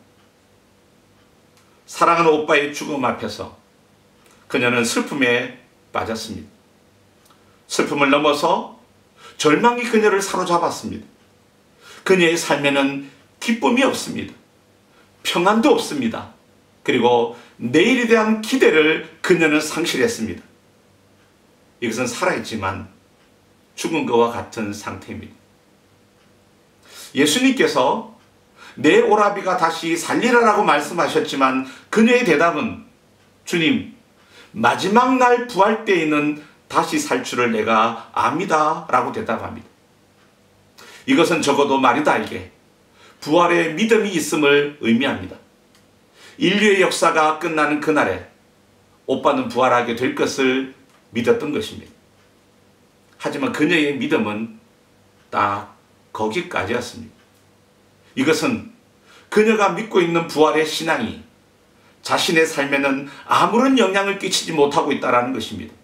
사랑하는 오빠의 죽음 앞에서 그녀는 슬픔에 빠졌습니다. 슬픔을 넘어서 절망이 그녀를 사로잡았습니다. 그녀의 삶에는 기쁨이 없습니다. 평안도 없습니다. 그리고 내일에 대한 기대를 그녀는 상실했습니다. 이것은 살아있지만 죽은 것과 같은 상태입니다. 예수님께서 내 오라비가 다시 살리라라고 말씀하셨지만 그녀의 대답은 주님, 마지막 날 부활 때에는 다시 살 줄을 내가 압니다 라고 대답합니다. 이것은 적어도 마리다에게 부활의 믿음이 있음을 의미합니다. 인류의 역사가 끝나는 그날에 오빠는 부활하게 될 것을 믿었던 것입니다. 하지만 그녀의 믿음은 딱 거기까지였습니다. 이것은 그녀가 믿고 있는 부활의 신앙이 자신의 삶에는 아무런 영향을 끼치지 못하고 있다는 것입니다.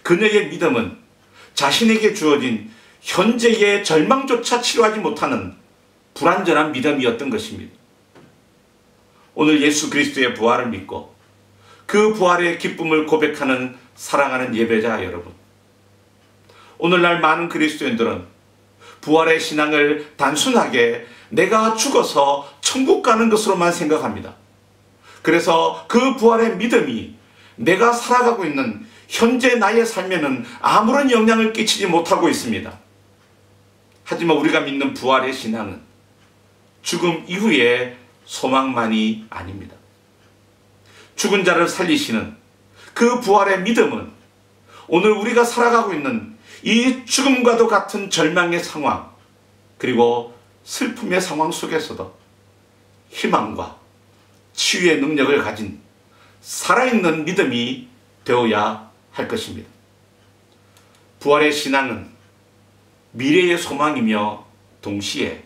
그녀의 믿음은 자신에게 주어진 현재의 절망조차 치료하지 못하는 불완전한 믿음이었던 것입니다. 오늘 예수 그리스도의 부활을 믿고 그 부활의 기쁨을 고백하는 사랑하는 예배자 여러분, 오늘날 많은 그리스도인들은 부활의 신앙을 단순하게 내가 죽어서 천국 가는 것으로만 생각합니다. 그래서 그 부활의 믿음이 내가 살아가고 있는 현재 나의 삶에는 아무런 영향을 끼치지 못하고 있습니다. 하지만 우리가 믿는 부활의 신앙은 죽음 이후의 소망만이 아닙니다. 죽은 자를 살리시는 그 부활의 믿음은 오늘 우리가 살아가고 있는 이 죽음과도 같은 절망의 상황, 그리고 슬픔의 상황 속에서도 희망과 치유의 능력을 가진 살아있는 믿음이 되어야 할 것입니다. 부활의 신앙은 미래의 소망이며 동시에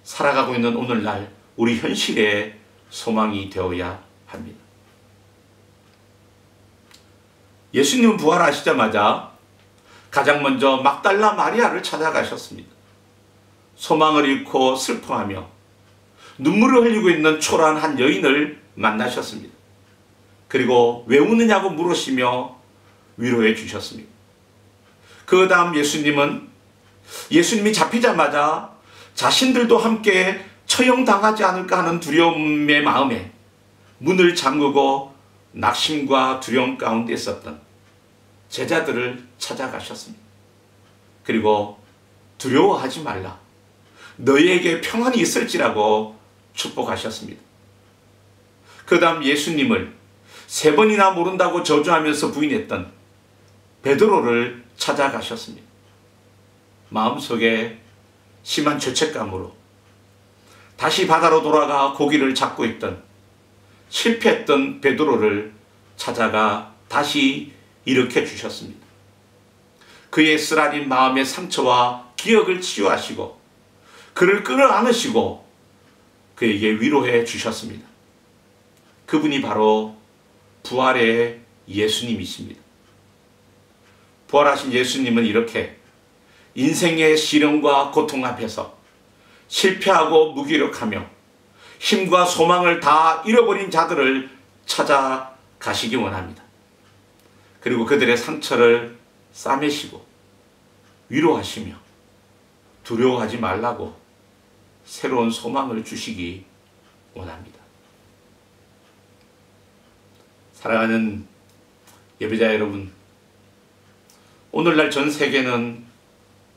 살아가고 있는 오늘날 우리 현실의 소망이 되어야 합니다. 예수님은 부활하시자마자 가장 먼저 막달라 마리아를 찾아가셨습니다. 소망을 잃고 슬퍼하며 눈물을 흘리고 있는 초라한 한 여인을 만나셨습니다. 그리고 왜 우느냐고 물으시며 위로해 주셨습니다. 그 다음 예수님이 잡히자마자 자신들도 함께 처형당하지 않을까 하는 두려움의 마음에 문을 잠그고 낙심과 두려움 가운데 있었던 제자들을 찾아가셨습니다. 그리고 두려워하지 말라, 너희에게 평안이 있을지라고 축복하셨습니다. 그 다음 예수님을 3번이나 모른다고 저주하면서 부인했던 베드로를 찾아가셨습니다. 마음속에 심한 죄책감으로 다시 바다로 돌아가 고기를 잡고 있던 실패했던 베드로를 찾아가 다시 일으켜 주셨습니다. 그의 쓰라린 마음의 상처와 기억을 치유하시고 그를 끌어안으시고 그에게 위로해 주셨습니다. 그분이 바로 부활의 예수님이십니다. 부활하신 예수님은 이렇게 인생의 시련과 고통 앞에서 실패하고 무기력하며 힘과 소망을 다 잃어버린 자들을 찾아가시기 원합니다. 그리고 그들의 상처를 싸매시고 위로하시며 두려워하지 말라고 새로운 소망을 주시기 원합니다. 사랑하는 예배자 여러분, 오늘날 전 세계는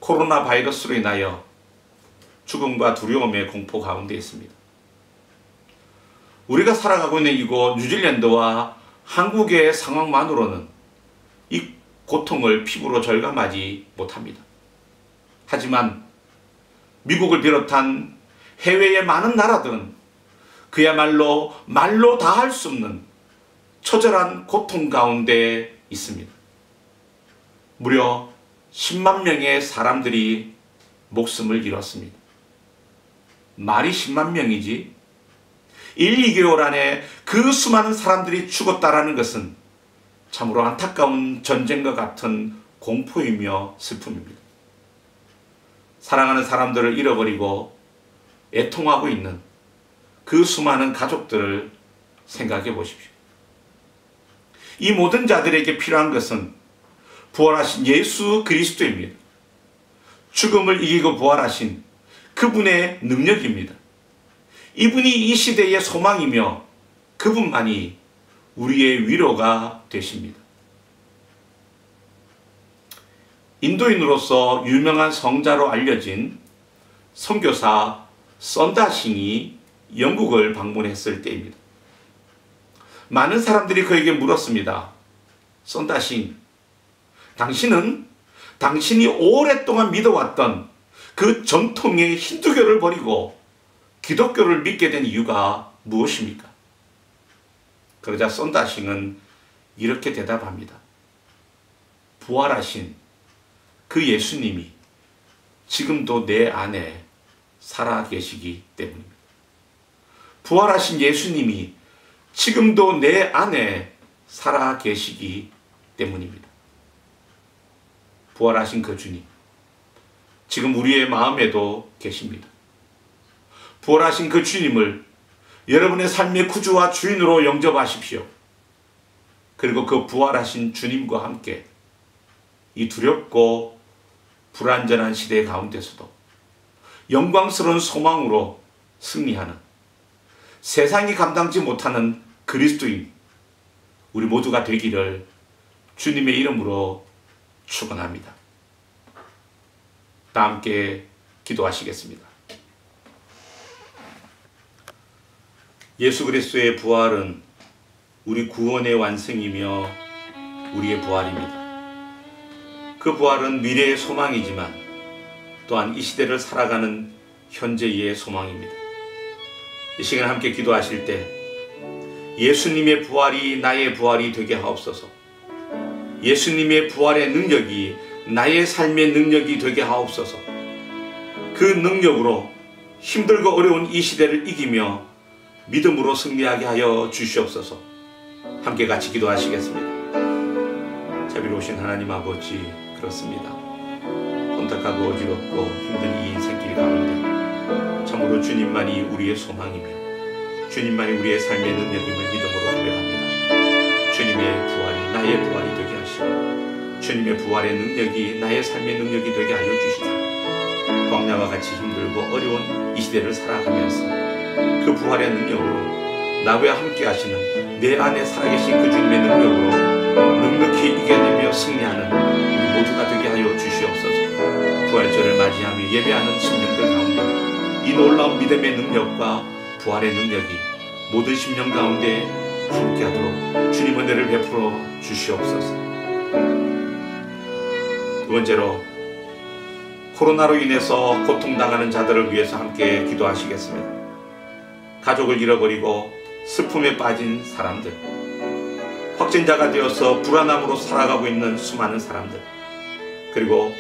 코로나 바이러스로 인하여 죽음과 두려움의 공포 가운데 있습니다. 우리가 살아가고 있는 이곳 뉴질랜드와 한국의 상황만으로는 이 고통을 피부로 절감하지 못합니다. 하지만 미국을 비롯한 해외의 많은 나라들은 그야말로 말로 다 할 수 없는 처절한 고통 가운데 있습니다. 무려 10만 명의 사람들이 목숨을 잃었습니다. 말이 10만 명이지 1, 2개월 안에 그 수많은 사람들이 죽었다라는 것은 참으로 안타까운 전쟁과 같은 공포이며 슬픔입니다. 사랑하는 사람들을 잃어버리고 애통하고 있는 그 수많은 가족들을 생각해 보십시오. 이 모든 자들에게 필요한 것은 부활하신 예수 그리스도입니다. 죽음을 이기고 부활하신 그분의 능력입니다. 이분이 이 시대의 소망이며 그분만이 우리의 위로가 되십니다. 인도인으로서 유명한 성자로 알려진 선교사 썬다싱이 영국을 방문했을 때입니다. 많은 사람들이 그에게 물었습니다. 썬다싱, 당신은 당신이 오랫동안 믿어왔던 그 전통의 힌두교를 버리고 기독교를 믿게 된 이유가 무엇입니까? 그러자 썬다싱은 이렇게 대답합니다. 부활하신 그 예수님이 지금도 내 안에 살아계시기 때문입니다. 부활하신 예수님이 지금도 내 안에 살아계시기 때문입니다. 부활하신 그 주님, 지금 우리의 마음에도 계십니다. 부활하신 그 주님을 여러분의 삶의 구주와 주인으로 영접하십시오. 그리고 그 부활하신 주님과 함께 이 두렵고 불안전한 시대 가운데서도 영광스러운 소망으로 승리하는, 세상이 감당지 못하는 그리스도인 우리 모두가 되기를 주님의 이름으로 축원합니다. 다 함께 기도하시겠습니다. 예수 그리스도의 부활은 우리 구원의 완성이며 우리의 부활입니다. 그 부활은 미래의 소망이지만 또한 이 시대를 살아가는 현재의 소망입니다. 이 시간 함께 기도하실 때 예수님의 부활이 나의 부활이 되게 하옵소서. 예수님의 부활의 능력이 나의 삶의 능력이 되게 하옵소서. 그 능력으로 힘들고 어려운 이 시대를 이기며 믿음으로 승리하게 하여 주시옵소서. 함께 같이 기도하시겠습니다. 자비로우신 하나님 아버지, 그렇습니다. 혼탁하고 어지럽고 힘든 이 인생길 가운데 참으로 주님만이 우리의 소망이며 주님만이 우리의 삶의 능력임을 믿음으로 고백합니다. 주님의 부활이 나의 부활이 되게 하시고 주님의 부활의 능력이 나의 삶의 능력이 되게 하여 주시사 광야와 같이 힘들고 어려운 이 시대를 살아가면서 그 부활의 능력으로 나와 함께 하시는 내 안에 살아계신 그 주님의 능력으로 넉넉히 이겨내며 승리하는 우리 모두가 되게 하여 주시옵소서. 부활절을 맞이하며 예배하는 심령들 가운데 이 놀라운 믿음의 능력과 부활의 능력이 모든 심령 가운데 함께하도록 주님 은혜를 베풀어 주시옵소서. 두 번째로, 코로나로 인해서 고통당하는 자들을 위해서 함께 기도하시겠습니다. 가족을 잃어버리고 슬픔에 빠진 사람들, 확진자가 되어서 불안함으로 살아가고 있는 수많은 사람들, 그리고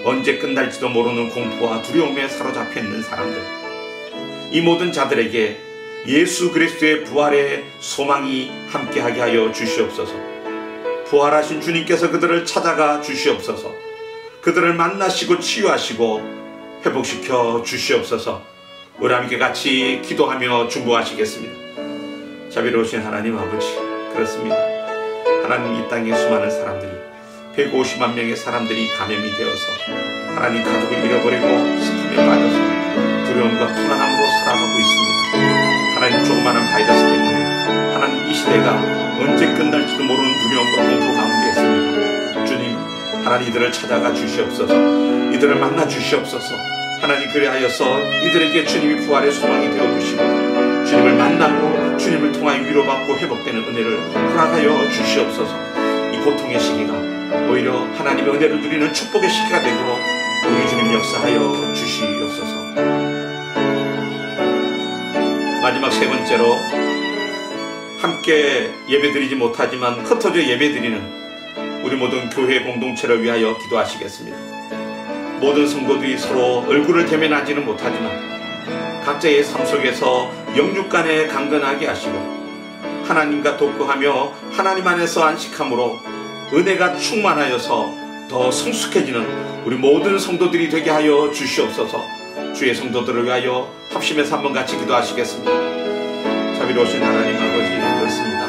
언제 끝날지도 모르는 공포와 두려움에 사로잡혀 있는 사람들, 이 모든 자들에게 예수 그리스도의 부활의 소망이 함께하게 하여 주시옵소서. 부활하신 주님께서 그들을 찾아가 주시옵소서. 그들을 만나시고 치유하시고 회복시켜 주시옵소서. 우리 함께 같이 기도하며 중보하시겠습니다. 자비로우신 하나님 아버지, 그렇습니다. 하나님, 이 땅의 수많은 사람들이 150만 명의 사람들이 감염이 되어서 하나님 가족을 잃어버리고 슬픔에 빠져서 두려움과 불안함으로 살아가고 있습니다. 하나님, 조그마한 바이러스 때문에 하나님 이 시대가 언제 끝날지도 모르는 두려움과 공포 가운데 있습니다. 주님, 하나님 이들을 찾아가 주시옵소서. 이들을 만나 주시옵소서. 하나님, 그리하여서 이들에게 주님이 부활의 소망이 되어주시고 주님을 만나고 주님을 통하여 위로받고 회복되는 은혜를 허락하여 주시옵소서. 이 고통의 시기가 오히려 하나님의 은혜를 누리는 축복의 시기가 되도록 우리 주님 역사하여 주시옵소서. 마지막 세 번째로, 함께 예배드리지 못하지만 흩어져 예배드리는 우리 모든 교회 공동체를 위하여 기도하시겠습니다. 모든 성도들이 서로 얼굴을 대면하지는 못하지만 각자의 삶 속에서 영육 간에 강건하게 하시고 하나님과 독거하며 하나님 안에서 안식함으로 은혜가 충만하여서 더 성숙해지는 우리 모든 성도들이 되게 하여 주시옵소서. 주의 성도들을 위하여 합심해서 한번 같이 기도하시겠습니다. 자비로우신 하나님 아버지, 그렇습니다.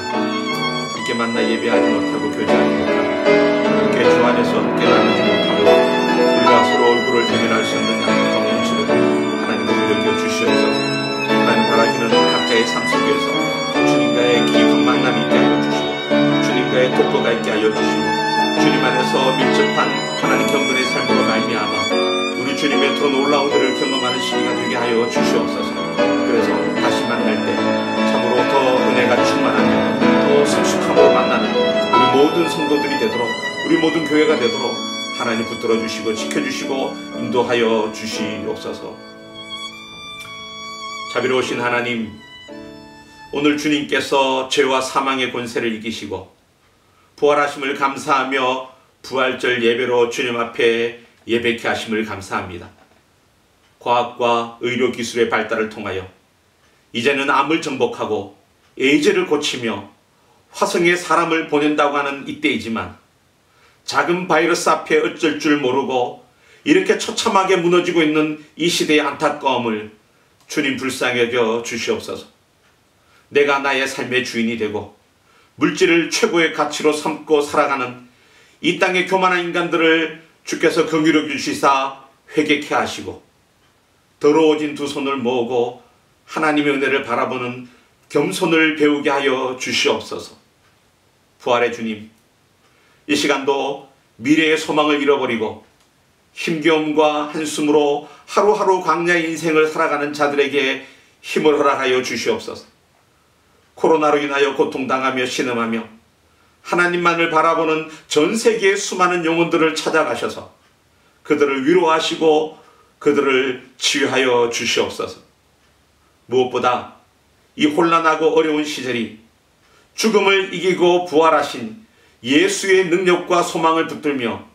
함께 만나 예배하지 못하고 교제하지 못하고 함께 주 안에서 함께 나누지 못하고 우리가 서로 얼굴을 대면할 수 있는 양극성 현실을 하나님 여겨 주시옵소서. 하나님, 바라기는 각자의 삶 속에서 주님과의 깊은 만남이 있게 하여 주시고 주님과의 독거가 있게 하여 주시고 주님 안에서 밀접한 하나님 경건의 삶으로 말미암아 우리 주님의 더 놀라운 은혜를 경험하는 시기가 되게 하여 주시옵소서. 그래서 다시 만날 때 참으로 더 은혜가 충만하며 더 성숙함으로 만나는 우리 모든 성도들이 되도록, 우리 모든 교회가 되도록 하나님 붙들어 주시고 지켜주시고 인도하여 주시옵소서. 자비로우신 하나님, 오늘 주님께서 죄와 사망의 권세를 이기시고 부활하심을 감사하며 부활절 예배로 주님 앞에 예배케 하심을 감사합니다. 과학과 의료기술의 발달을 통하여 이제는 암을 정복하고 에이즈를 고치며 화성에 사람을 보낸다고 하는 이때이지만 작은 바이러스 앞에 어쩔 줄 모르고 이렇게 처참하게 무너지고 있는 이 시대의 안타까움을 주님 불쌍히 여겨 주시옵소서. 내가 나의 삶의 주인이 되고 물질을 최고의 가치로 삼고 살아가는 이 땅의 교만한 인간들을 주께서 긍휼히 주시사 회개케 하시고 더러워진 두 손을 모으고 하나님의 은혜를 바라보는 겸손을 배우게 하여 주시옵소서. 부활의 주님, 이 시간도 미래의 소망을 잃어버리고 힘겨움과 한숨으로 하루하루 광야의 인생을 살아가는 자들에게 힘을 허락하여 주시옵소서. 코로나로 인하여 고통당하며 신음하며 하나님만을 바라보는 전 세계의 수많은 영혼들을 찾아가셔서 그들을 위로하시고 그들을 치유하여 주시옵소서. 무엇보다 이 혼란하고 어려운 시절이 죽음을 이기고 부활하신 예수의 능력과 소망을 붙들며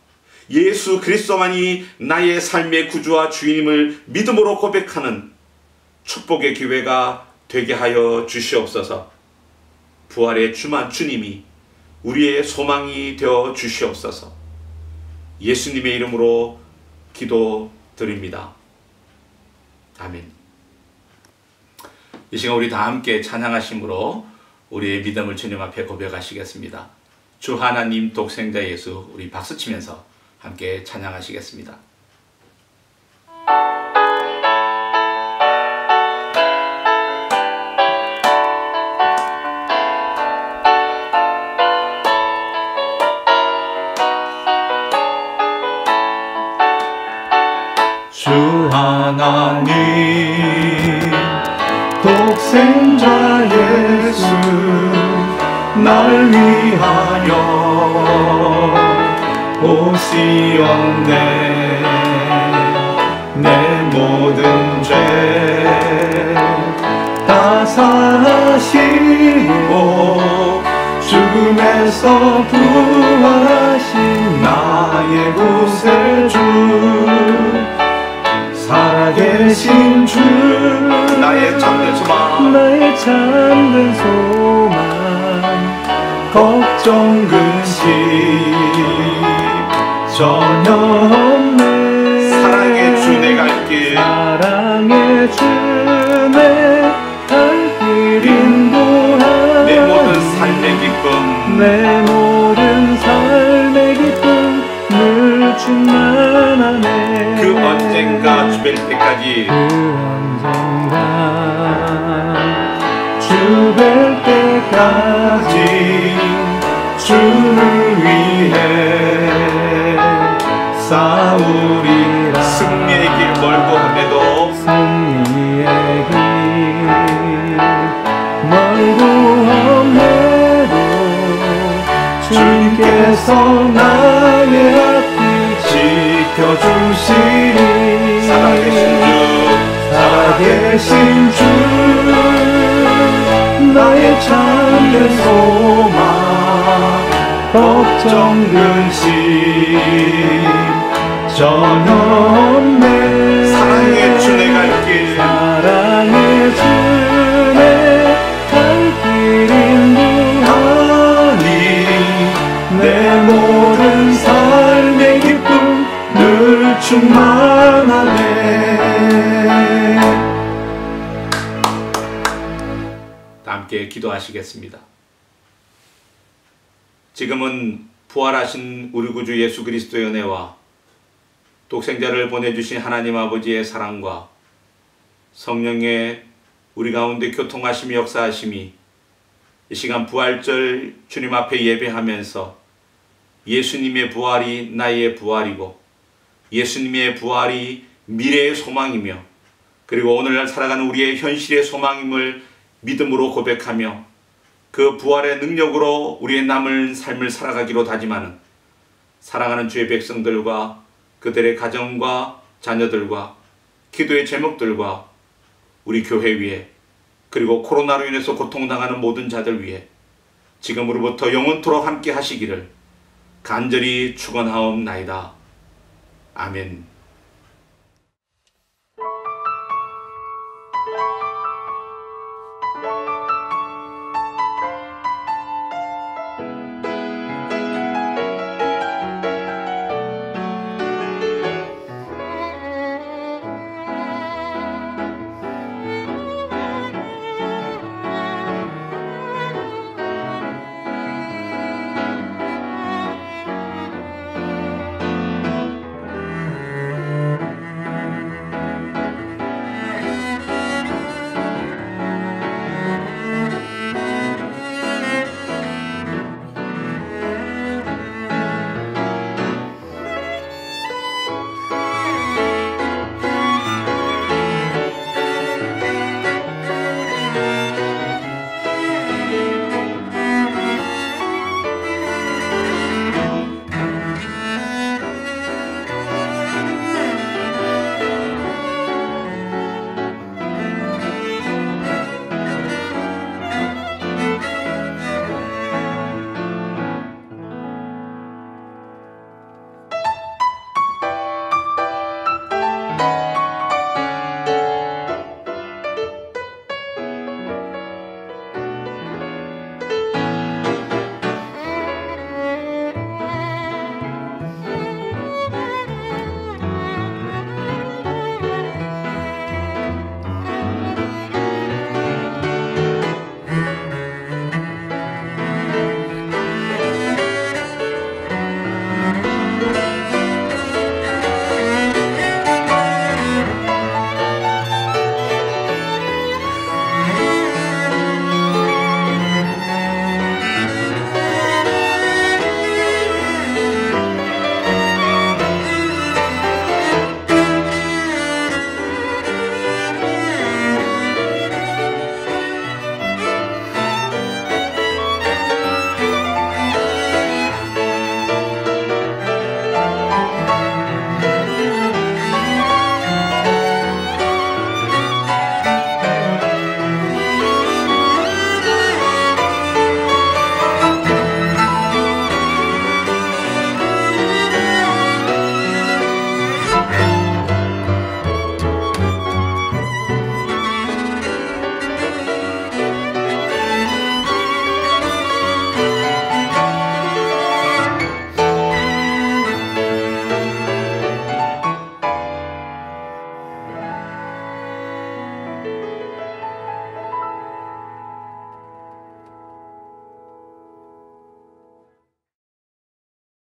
예수 그리스도만이 나의 삶의 구주와 주님을 믿음으로 고백하는 축복의 기회가 되게 하여 주시옵소서. 부활의 주만 주님이 우리의 소망이 되어 주시옵소서. 예수님의 이름으로 기도드립니다. 아멘. 이 시간 우리 다 함께 찬양하심으로 우리의 믿음을 주님 앞에 고백하시겠습니다. 주 하나님 독생자 예수, 우리 박수치면서 함께 찬양하시겠습니다. 주 하나님 독생자 예수 날 위하여 오시었네. 내 모든 죄 다 사하시고 죽음에서 부활하신 나의 구세주 살아계신 주 나의 참된 소망, 나의 참된 소망 걱정 근심 전혀 없네. 사랑의 주 내 갈 길, 사랑의 주 내 갈 길 인도하네. 내 모든 삶의 기쁨, 내 모든 삶의 기쁨 늘 충만하네. 그 언젠가 주 뵐 때까지, 그 언젠가 주 뵐 때까지 주를 위해 싸우리라. 승리의 길 멀고 험해도 승리의 길 멀고 험해도 주님께서 나의 앞길 지켜주시리. 살아계신 주 나의 참된 소망 걱정 근심 전혀 없네. 사랑의 주 내 갈 길, 사랑의 주 내 갈 길 인도하니 내 모든 삶의 기쁨 늘 충만하네. 함께 기도하시겠습니다. 지금은 부활하신 우리 구주 예수 그리스도의 은혜와 독생자를 보내주신 하나님 아버지의 사랑과 성령의 우리 가운데 교통하심이 역사하심이 이 시간 부활절 주님 앞에 예배하면서 예수님의 부활이 나의 부활이고 예수님의 부활이 미래의 소망이며 그리고 오늘날 살아가는 우리의 현실의 소망임을 믿음으로 고백하며 그 부활의 능력으로 우리의 남은 삶을 살아가기로 다짐하는 사랑하는 주의 백성들과 그들의 가정과 자녀들과 기도의 제목들과 우리 교회 위에 그리고 코로나로 인해서 고통당하는 모든 자들 위에 지금으로부터 영원토록 함께 하시기를 간절히 축원하옵나이다. 아멘.